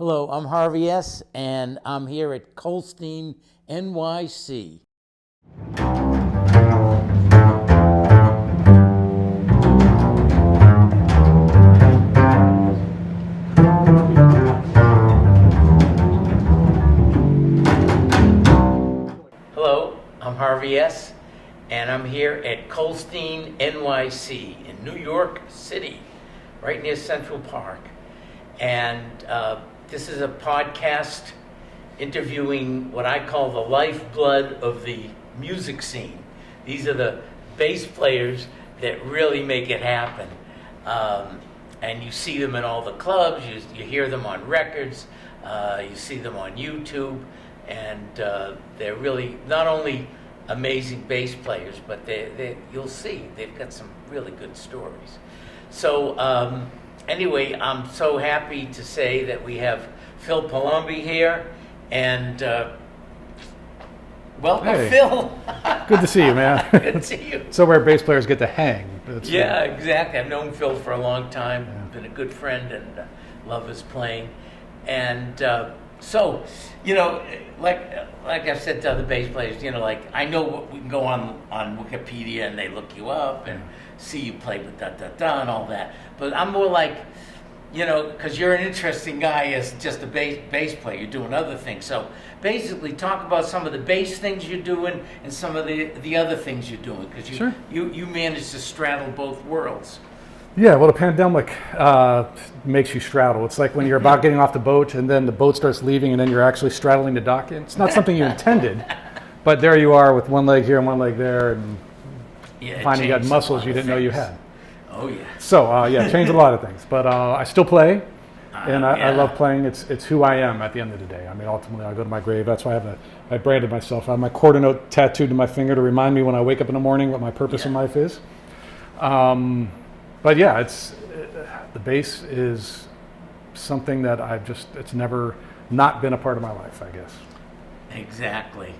Hello, I'm Harvie S., and I'm here at Kolstein, NYC. Hello, I'm Harvie S., and I'm here at Kolstein, NYC in New York City, right near Central Park. And this is a podcast interviewing what I call the lifeblood of the music scene. These are the bass players that really make it happen. And you see them in all the clubs, you hear them on records, you see them on YouTube, and they're really not only amazing bass players, but you'll see they've got some really good stories. So anyway, I'm so happy to say that we have Phil Palombi here, and welcome, Hey. Phil. Good to see you, man. Good to see you. So where bass players get to hang. Yeah, exactly. I've known Phil for a long time. Been a good friend and love his playing. And so, like I've said to other bass players, like I know we can go on Wikipedia and they look you up and see you play with da-da-da and all that. But I'm more like, because you're an interesting guy as just a bass player. You're doing other things. So basically talk about some of the bass things you're doing and some of the other things you're doing. Because you manage to straddle both worlds. Yeah, well, the pandemic makes you straddle. It's like when you're about getting off the boat and then the boat starts leaving and then you're actually straddling the dock. It's not something you intended, but there you are with one leg here and one leg there, and finally you got muscles you didn't know you had. Oh, yeah. So, changed a lot of things. But I still play, and I love playing. It's who I am at the end of the day. I mean, ultimately, I go to my grave. That's why I branded myself. I have my quarter note tattooed to my finger to remind me when I wake up in the morning what my purpose in life is. But yeah, the bass is something that it's never not been a part of my life, I guess. Exactly.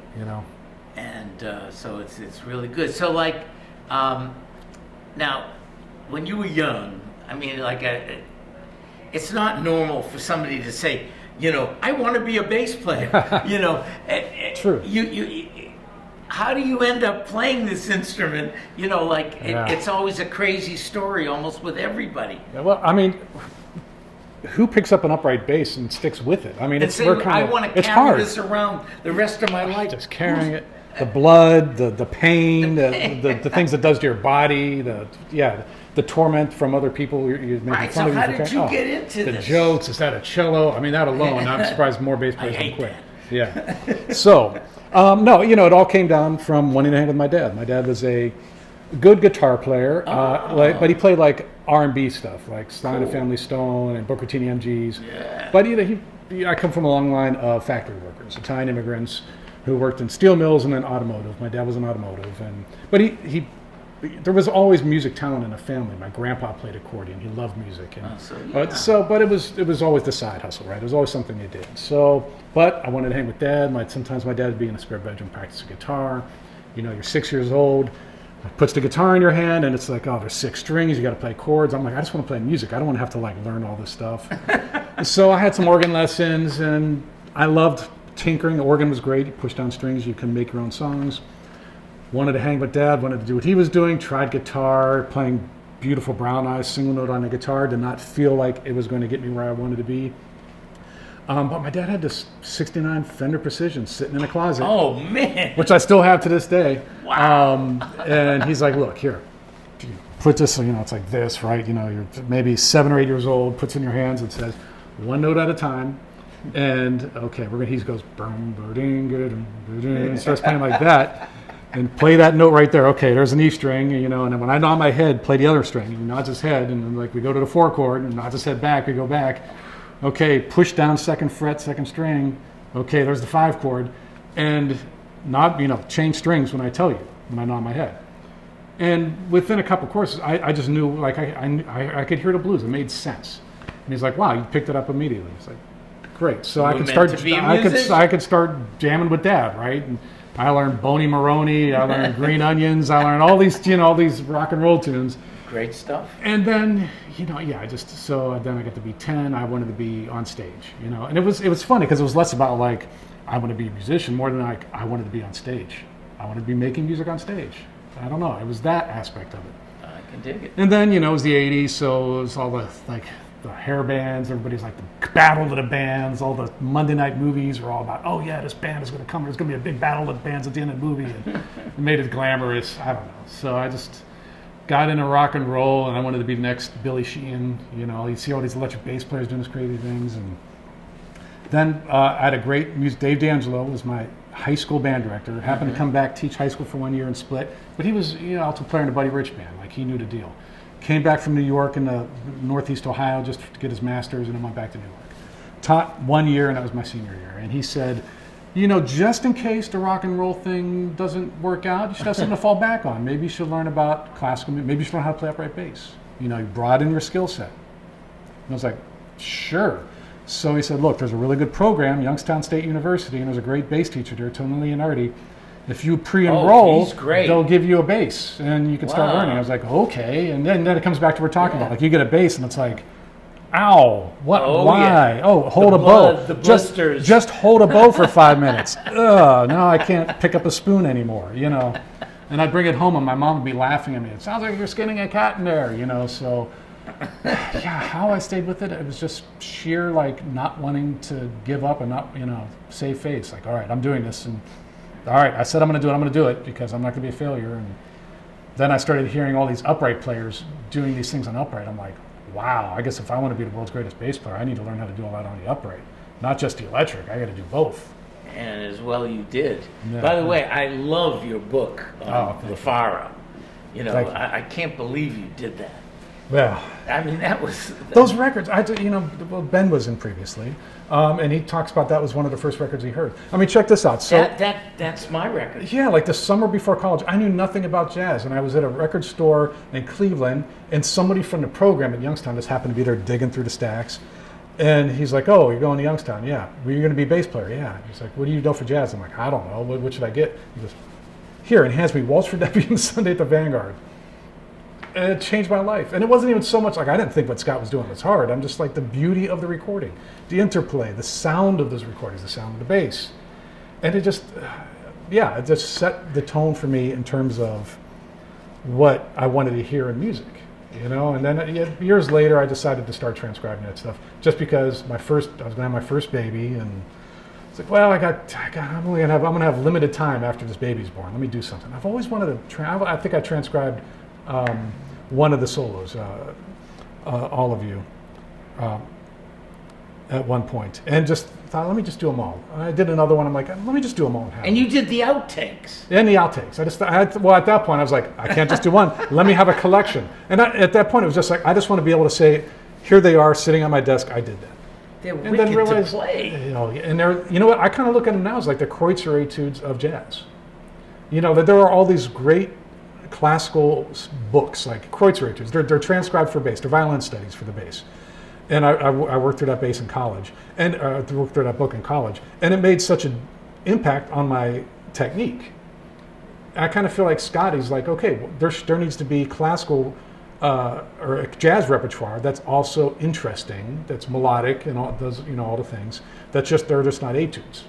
And so it's really good. So now, when you were young, I mean, it's not normal for somebody to say, I want to be a bass player. True. How do you end up playing this instrument? It's always a crazy story almost with everybody. Yeah, well, I mean, who picks up an upright bass and sticks with it? I mean, I want to carry this around the rest of my life. Just carrying it. The blood, the pain, the things it does to your body, the torment from other people. You're making fun of you. How did you get into this? The jokes, is that a cello? I mean, that alone, I'm surprised more bass players don't quit. That. Yeah. So, no, it all came down from wanting to hang with my dad. My dad was a good guitar player, but he played like R&B stuff, like Stein and Family Stone and Booker T and the MGs. Yeah. But I come from a long line of factory workers, Italian immigrants who worked in steel mills and then automotive. My dad was in automotive, but there was always music talent in the family. My grandpa played accordion. He loved music, but it was always the side hustle, right? It was always something you did. So, but I wanted to hang with Dad. Sometimes my dad would be in the spare bedroom practicing guitar. You're 6 years old, puts the guitar in your hand, and it's like, oh, there's 6 strings. You got to play chords. I'm like, I just want to play music. I don't want to have to learn all this stuff. So I had some organ lessons, and I loved tinkering. The organ was great. You push down strings, you can make your own songs. Wanted to hang with Dad, wanted to do what he was doing, tried guitar, playing Beautiful Brown Eyes, single note on the guitar, did not feel like it was going to get me where I wanted to be. But my dad had this 69 Fender Precision sitting in a closet. Oh, man. Which I still have to this day. Wow. And he's like, look, here, put this, it's like this, right? You're maybe 7 or 8 years old, puts it in your hands and says, one note at a time. And okay, he goes, and starts playing like that, and play that note right there. Okay, there's an E string, and then when I nod my head, play the other string. He nods his head, and then we go to the 4 chord, and nods his head back. We go back. Okay, push down 2nd fret, 2nd string. Okay, there's the 5 chord, and change strings when I tell you, when I nod my head. And within a couple courses, I just knew, I could hear the blues. It made sense. And he's like, wow, you picked it up immediately. It's like, great. So I could start jamming with Dad, right? And I learned Boney Maroney, I learned Green Onions, I learned all these rock and roll tunes. Great stuff. And then, then I got to be 10. I wanted to be on stage, and it was funny because it was less about like I want to be a musician more than like I wanted to be on stage. I wanted to be making music on stage. I don't know. It was that aspect of it. I can dig it. And then, it was the 80s, so it was all the hair bands. Everybody's like the battle of the bands. All the Monday night movies were all about, oh yeah, this band is going to come. There's going to be a big battle of the bands at the end of the movie. And it made it glamorous. I don't know. So I just got into rock and roll, and I wanted to be the next Billy Sheehan. You see all these electric bass players doing these crazy things. And then I had a great music. Dave D'Angelo was my high school band director. Happened to come back, teach high school for 1 year and split. But he was, alto player in a Buddy Rich band. Like, he knew the deal. Came back from New York in the Northeast Ohio just to get his master's, and then went back to New York. Taught 1 year, and that was my senior year. And he said, just in case the rock and roll thing doesn't work out, you should have something to fall back on. Maybe you should learn about classical music. Maybe you should learn how to play upright bass. You broaden your skill set. And I was like, sure. So he said, look, there's a really good program, Youngstown State University, and there's a great bass teacher there, Tony Leonardi. If you pre-enroll, they'll give you a bass, and you can start learning. I was like, okay. And then it comes back to what we're talking about. Like, you get a bass, and it's like, ow, what, why? Yeah. Oh, hold a bow. The blisters. Just hold a bow for 5 minutes. Ugh, now I can't pick up a spoon anymore, And I'd bring it home, and my mom would be laughing at me. It sounds like you're skinning a cat in there, so... Yeah, how I stayed with it was just sheer like not wanting to give up and not save face. Like, all right, I'm doing this, and all right, I said I'm going to do it because I'm not going to be a failure. And then I started hearing all these upright players doing these things on upright. I'm like, wow, I guess if I want to be the world's greatest bass player, I need to learn how to do all that on the upright, not just the electric. I got to do both. And as well you did. Yeah. By the way, I love your book on the Farah. I can't believe you did that. Well, I mean, that was... Those records, Ben was in previously, and he talks about that was one of the first records he heard. I mean, check this out. So that's my record. Yeah, like the summer before college, I knew nothing about jazz, and I was at a record store in Cleveland, and somebody from the program at Youngstown just happened to be there digging through the stacks, and he's like, oh, you're going to Youngstown? Yeah. Well, you're going to be a bass player? Yeah. He's like, what do you know for jazz? I'm like, I don't know. What should I get? He goes, here, and hands me Waltz for Debbie and Sunday at the Vanguard. And it changed my life. And it wasn't even so much like I didn't think what Scott was doing was hard. I'm just like the beauty of the recording, the interplay, the sound of those recordings, the sound of the bass. And it just, it just set the tone for me in terms of what I wanted to hear in music, And then years later, I decided to start transcribing that stuff just because I was going to have my first baby, and it's like, well, I'm going to have limited time after this baby's born. Let me do something. I've always wanted to. I think I transcribed one of the solos, all of you, at one point, and just thought, let me just do them all. I did another one. I'm like, let me just do them all. And you did the outtakes. And the outtakes. At that point, I was like, I can't just do one. Let me have a collection. And at that point, it was just like, I just want to be able to say, here they are, sitting on my desk. I did that. They're wicked to play. And they're, what? I kind of look at them now as like the Kreutzer etudes of jazz. That there are all these great classical books like Kreutzer etudes. They're transcribed for bass. They're violin studies for the bass. And I worked through that bass in college, and worked through that book in college, and it made such an impact on my technique. I kind of feel like Scotty's like, okay, there needs to be classical or a jazz repertoire that's also interesting, that's melodic, and all does all the things. They're just not etudes.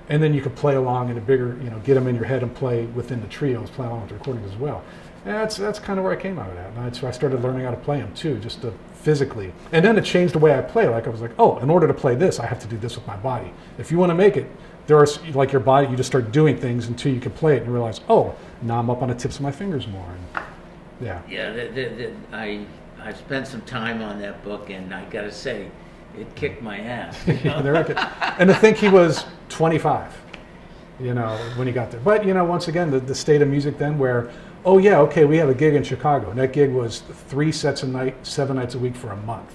And then you could play along in a bigger, get them in your head and play within the trios, play along with the recordings as well. And that's kind of where I came out of that. And so I started learning how to play them too, just to physically. And then it changed the way I play. Like I was like, oh, in order to play this, I have to do this with my body. If you want to make it, there are, like your body, you just start doing things until you can play it and you realize, oh, now I'm up on the tips of my fingers more. And I spent some time on that book, and I got to say, it kicked my ass. And to think he was 25, when he got there. But, once again, the state of music then where, oh yeah, okay, we have a gig in Chicago. And that gig was 3 sets a night, 7 nights a week for a month.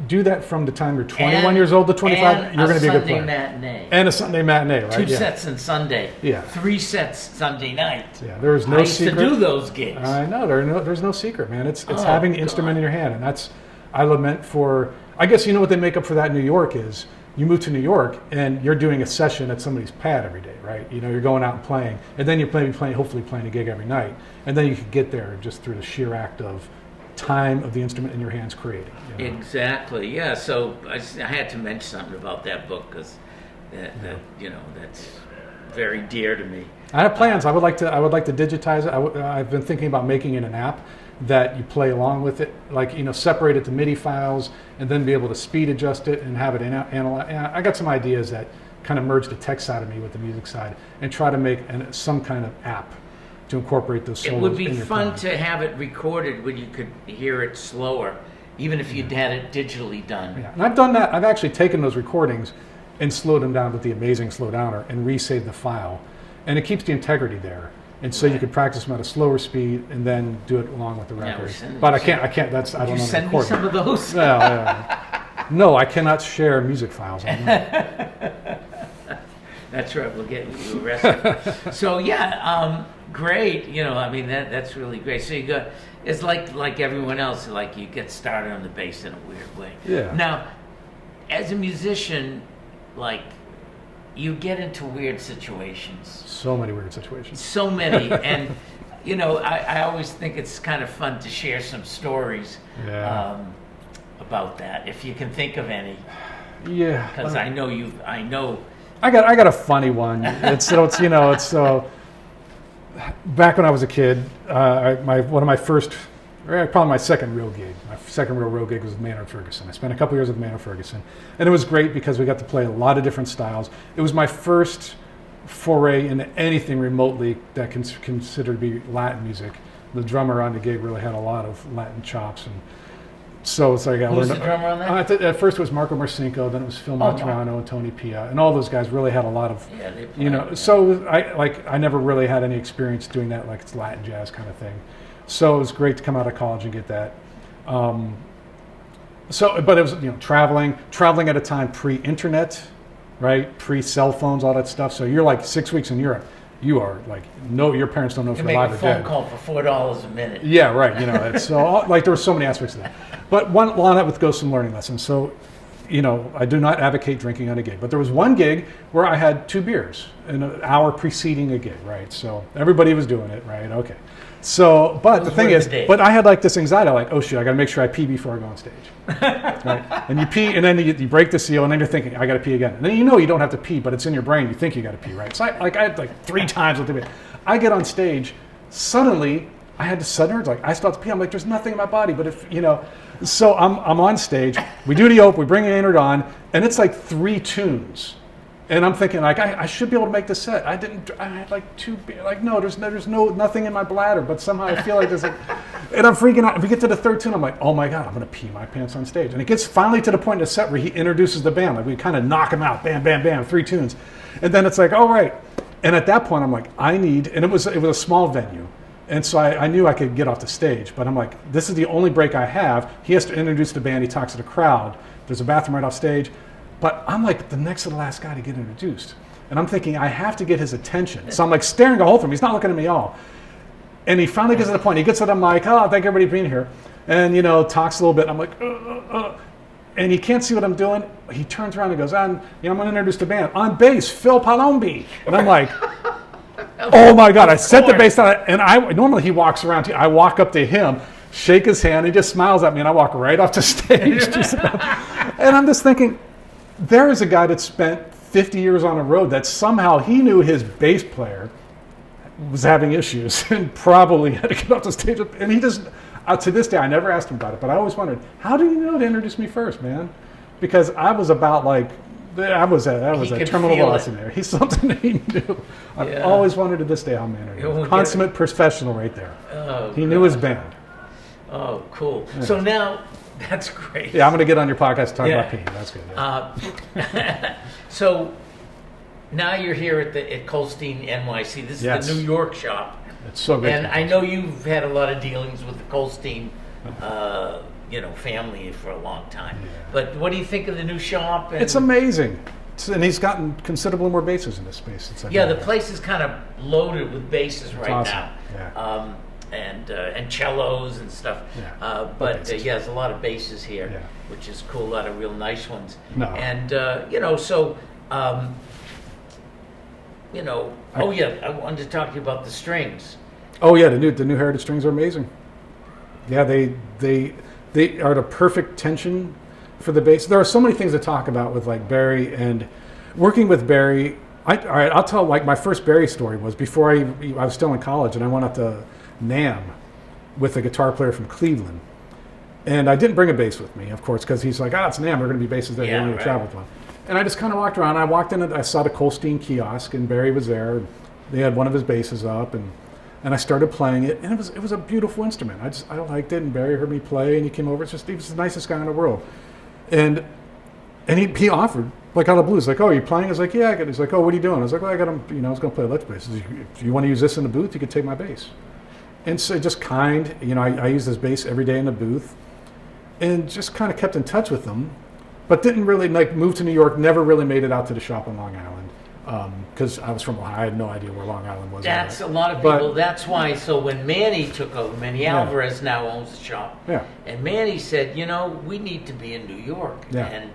Do that from the time you're 21 years old to 25, you're going to be a good player. Matinee. And a Sunday matinee, right? 2 sets on Sunday. Yeah. 3 sets Sunday night. Yeah, there's no secret. I used to do those gigs. I know, there's no secret, man. It's having the instrument in your hand. And that's, I lament for, I guess what they make up for that in New York is You move to New York and you're doing a session at somebody's pad every day, right? You know, you're going out and playing, and then you're hopefully playing a gig every night, and then you could get there just through the sheer act of time of the instrument in your hands creating. You know? Exactly. Yeah. So I had to mention something about that book because that that's very dear to me. I have plans. I would like to digitize it. I've been thinking about making it an app that you play along with it, like, you know, separate it to MIDI files and then be able to speed adjust it and have it analyze. I got some ideas that kind of merge the tech side of me with the music side and try to make some kind of app to incorporate those solos. It would be in your fun playing. to have it recorded when you could hear it slower, even if you'd had it digitally done. Yeah, and I've done that. I've actually taken those recordings and slowed them down with the amazing slow downer and resaved the file, and it keeps the integrity there. And so you could practice them at a slower speed and then do it along with the record. But I can't. That's I don't know. Send me some of those. No, I cannot share music files. That's right. We'll get you arrested. So yeah, great. You know, I mean that's really great. So you got it's like everyone else. Like you get started on the bass in a weird way. Yeah. Now, as a musician, like. You get into weird situations. So many weird situations. So many. And, you know, I always think it's kind of fun to share some stories about that, if you can think of any. Yeah. Because I know. I got a funny one. Back when I was a kid, one of my first, probably my second real gig. My second real gig was with Maynard Ferguson. I spent a couple years with Maynard Ferguson, and it was great because we got to play a lot of different styles. It was my first foray into anything remotely that can considered to be Latin music. The drummer on the gig really had a lot of Latin chops, and so it's like I Who's learned. the drummer on that? At first it was Marco Marcinko, then it was Phil Monterano and Tony Pia, and all those guys really had a lot of, So I never really had any experience doing that, like it's Latin jazz kind of thing. So it was great to come out of college and get that. But it was traveling at a time pre-internet, right? Pre-cell phones, all that stuff. So you're like 6 weeks in Europe. You are like your parents don't know if you're alive or dead. You make a phone call for $4 a minute. Yeah, right. It's so like there were so many aspects of that. But a lot of that with goes some learning lessons. So, I do not advocate drinking on a gig. But there was one gig where I had 2 beers in an hour preceding a gig, right? So everybody was doing it, right? Okay. So, but the thing is, I had like this anxiety, like, oh shit, I got to make sure I pee before I go on stage, right? And you pee, and then you break the seal, and then you're thinking, I got to pee again. And then you don't have to pee, but it's in your brain. You think you got to pee, right? So I had 3 times with the I get on stage, suddenly I had to suddenly like I start to pee. I'm like, there's nothing in my body, but if so I'm on stage. We do the open, we bring Maynard on, and it's like 3 tunes. And I'm thinking, like, I should be able to make the set. I had like 2, like, no, there's nothing in my bladder, but somehow I feel like there's like, and I'm freaking out. If we get to the 3rd tune, I'm like, oh my God, I'm going to pee my pants on stage. And it gets finally to the point in the set where he introduces the band. Like, we kind of knock him out, bam, bam, bam, 3 tunes. And then it's like, all right. And at that point, I'm like, and it was a small venue. And so I knew I could get off the stage, but I'm like, this is the only break I have. He has to introduce the band. He talks to the crowd. There's a bathroom right off stage. But I'm like the next to the last guy to get introduced. And I'm thinking, I have to get his attention. So I'm like staring the whole time. He's not looking at me at all. And he finally gets to the point. He gets to the mic. Oh, thank everybody for being here. And, talks a little bit. I'm like, and he can't see what I'm doing. He turns around and goes, I'm going to introduce the band. On bass, Phil Palombi. And I'm like, oh my God. I set the bass down. And normally he walks around. I walk up to him, shake his hand. He just smiles at me. And I walk right off the stage. And I'm just thinking, there is a guy that spent 50 years on the road that somehow he knew his bass player was having issues and probably had to get off the stage. And he just, to this day, I never asked him about it, but I always wondered, how did he know to introduce me first, man? Because I was about like, I was at terminal velocity there. He's something that he knew. I've always wondered to this day how Maynard is. Consummate professional right there. Oh, he knew his band. Oh, cool. Yeah. So now, that's great. Yeah, I'm going to get on your podcast and talk about peeing. That's good. Yeah. So now you're here at Kolstein NYC. This is the New York shop. It's so great. And I know you've had a lot of dealings with the Kolstein, family for a long time. Yeah. But what do you think of the new shop? It's amazing. And he's gotten considerably more bases in this space. The place is kind of loaded with bases right now. Yeah. and cellos and stuff. Yeah. But he has a lot of basses here, Yeah. which is cool. A lot of real nice ones. No. And so. Oh yeah, I wanted to talk to you about the strings. Oh yeah, the new Heritage strings are amazing. Yeah, they are the perfect tension for the bass. There are so many things to talk about with like Barry, and working with Barry. All right, I'll tell like my first Barry story was before I was still in college, and I went up to NAMM with a guitar player from Cleveland, and I didn't bring a bass with me, of course, because he's like, it's NAMM, we're going to be basses there, you don't need to travel with one. And I just kind of walked around. I walked in and I saw the Kolstein kiosk, and Barry was there. They had one of his basses up, and I started playing it, and it was a beautiful instrument. I liked it, and Barry heard me play, and he came over. He was the nicest guy in the world, and he offered like out of the blue. He's like, "Oh, are you playing?" I was like, "Yeah." I got. He's like, "Oh, what are you doing?" I was like, "Well, I got him. I was going to play electric bass. If you want to use this in the booth, you could take my bass." And so just I used this bass every day in the booth, and just kind of kept in touch with them. But didn't really move to New York. Never really made it out to the shop in Long Island because I was from Ohio. I had no idea where Long Island was. That's a lot of people. That's why. So when Manny took over, Manny Alvarez now owns the shop. Yeah. And Manny said, we need to be in New York. Yeah. And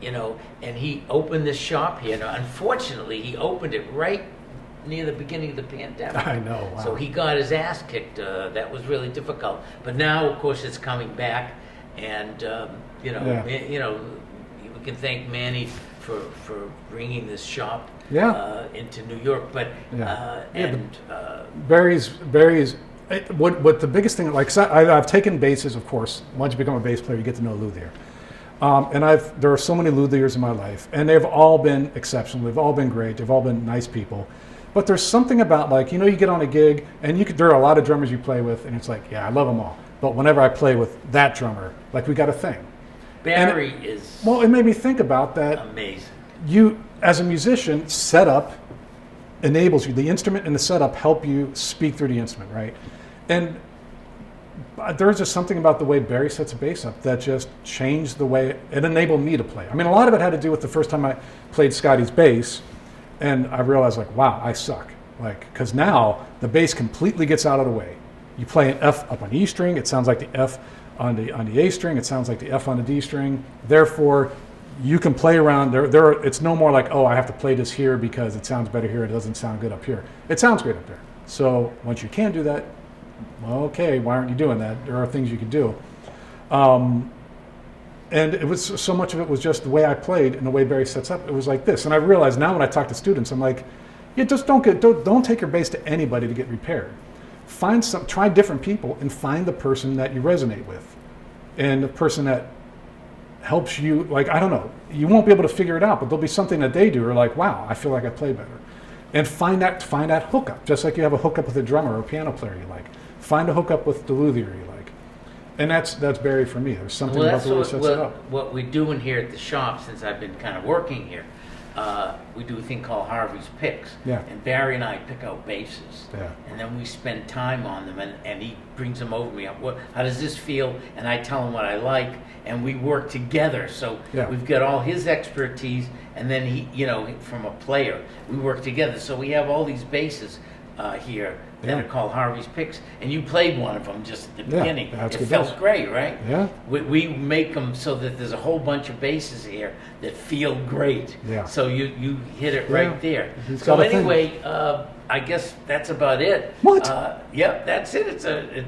and he opened this shop here. Now, unfortunately, he opened it right near the beginning of the pandemic. I know. Wow. So he got his ass kicked. That was really difficult. But now, of course, it's coming back, and we can thank Manny for bringing this shop into New York. But Barry's what the biggest thing, like I've taken basses, of course. Once you become a bass player, you get to know a luthier. And there are so many luthiers in my life, and they've all been exceptional. They've all been great. They've all been nice people. But there's something about you get on a gig, and there are a lot of drummers you play with, and it's like, I love them all. But whenever I play with that drummer, we got a thing. Barry is well, it made me think about that. Amazing. You, as a musician, setup enables you. The instrument and the setup help you speak through the instrument, right? And there's just something about the way Barry sets a bass up that just changed the way it enabled me to play. I mean, a lot of it had to do with the first time I played Scotty's bass, and I realized, wow, I suck. Because now the bass completely gets out of the way. You play an F up on E string, it sounds like the F on the A string, it sounds like the F on the D string. Therefore, you can play around. It's no more like, I have to play this here because it sounds better here. It doesn't sound good up here. It sounds great up there. So once you can do that, well, okay, why aren't you doing that? There are things you can do. And it was so much of it was just the way I played and the way Barry sets up. It was like this. And I realize now when I talk to students, I'm like, just don't take your bass to anybody to get repaired. Try different people and find the person that you resonate with, and the person that helps you. I don't know, you won't be able to figure it out, but there'll be something that they do. Or wow, I feel like I play better, and find that hookup. Just like you have a hookup with a drummer or a piano player you like, find a hookup with the luthier you like, and that's Barry for me. There's something about the way he sets it up. What we're doing here at the shop, since I've been kind of working here. We do a thing called Harvie's Picks. Yeah. And Barry and I pick out basses. Yeah. And then we spend time on them, and he brings them over to me. How does this feel? And I tell him what I like, and we work together. So we've got all his expertise, and then he, from a player, we work together. So we have all these basses here that are called Harvie's Picks, and you played one of them just at the beginning. It felt great, right? Yeah. We make them so that there's a whole bunch of basses here that feel great. Yeah. So you hit it right there. He's So got a thing. anyway, I guess that's about it. What? Yep, that's it.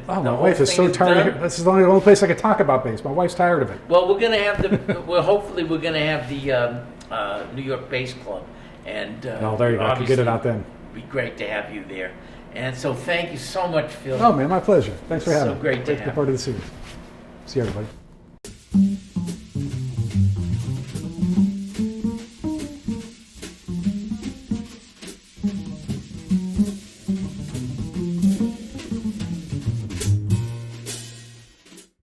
My wife is so tired of it. This is the only place I can talk about bass. My wife's tired of it. Well, we're gonna have hopefully we're gonna have the New York Bass Club, and there you go. I can get it out then. It'd be great to have you there. And so thank you so much, Phil. Oh man, my pleasure. Thanks for having me. So great to have you. Part of the series. See you, everybody.